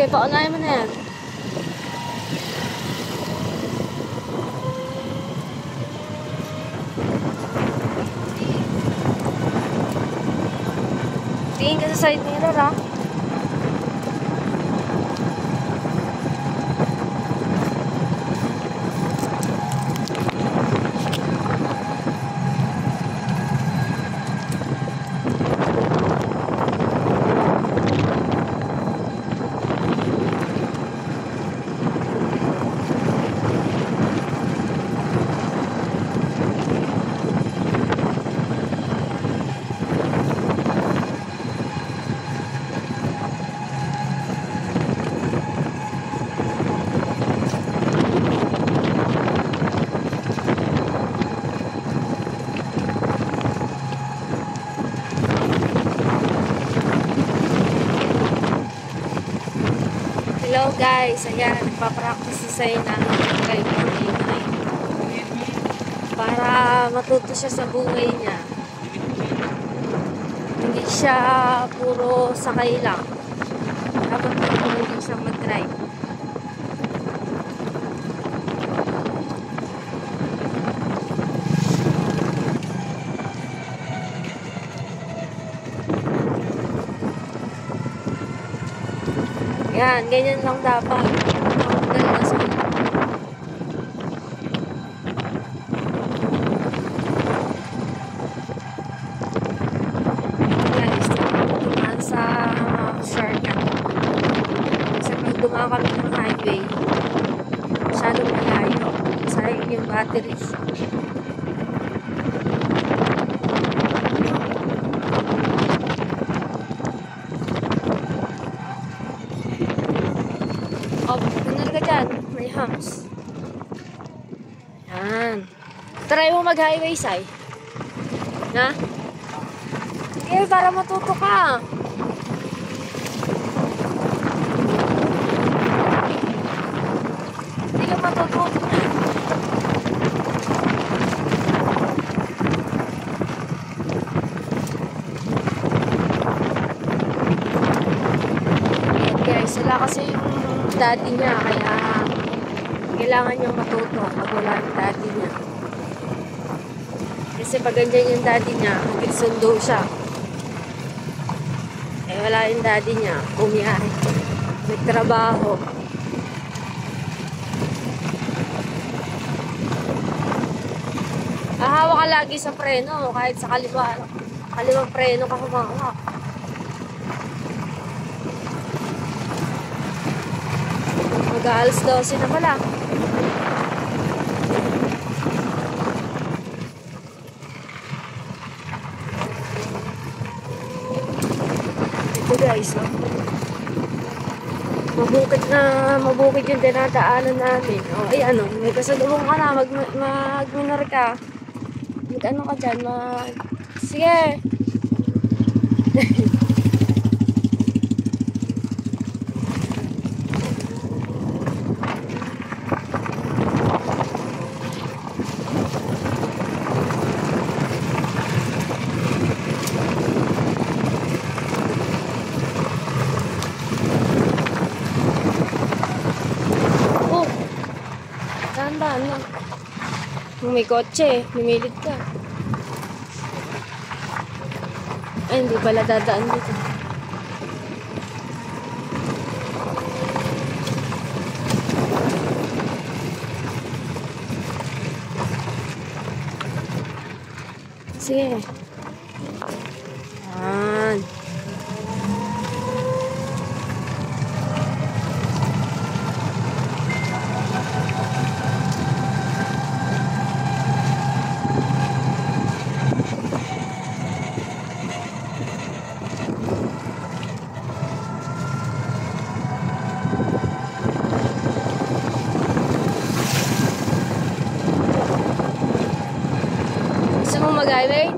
Sige, paunahin mo na yan. Tingin ka sa side mirror, ha? Hello guys, ayan, nagpapractice sa sa'yo ng drive ng ingay para matuto siya sa buhay niya. Hindi siya puro sakay lang. Dapat marunong din siyang mag-drive. Yan, ganyan lang dapat. Guys, dumaan sa shortcut. Kasi pag dumaan kami ng highway, masyadong malayo. Sayang yung battery. Oh, benar ka dyan. May humps. Yan. Try mo mag-highway side. Na? Sige, para matuto ka. Hindi ka matututo na. Yan guys, wala kasi yung daddy niya, kaya kailangan niyang matuto pag wala yung daddy niya. Kasi pag ganyan yung daddy niya, nagsundo siya. Eh wala yung daddy niya, bumiyahe. Nagtrabaho. Hawa ka lagi sa preno, kahit sa kaliwang preno ka humawak. Mag-aalas 12 na pala. Ito guys, no? Mabukid yung dinadaanan namin. O, ay ano, may kasalubong ka na, mag-minor ka. Mag-ano ka dyan, sige! Ano? Kung may kotse, mimilit ka. Ay, hindi pala dadaan dito. Sige. Yan. Gusto mong mag-highway?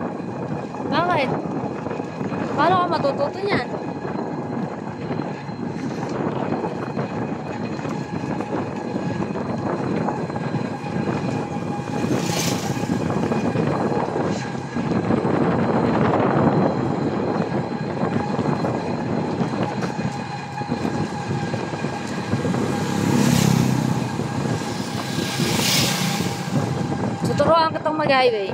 Bakit? Paano ka matututo niyan? mag-highway.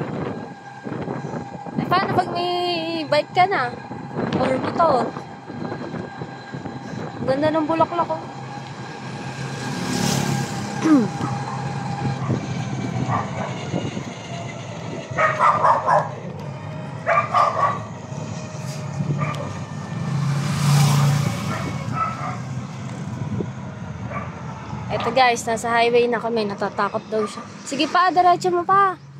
Eh, paano pag may bike ka na? Or motor? Ganda ng bulaklak ko. Eto guys, nasa highway na kami. Natatakot daw siya. Sige pa, diretso mo pa.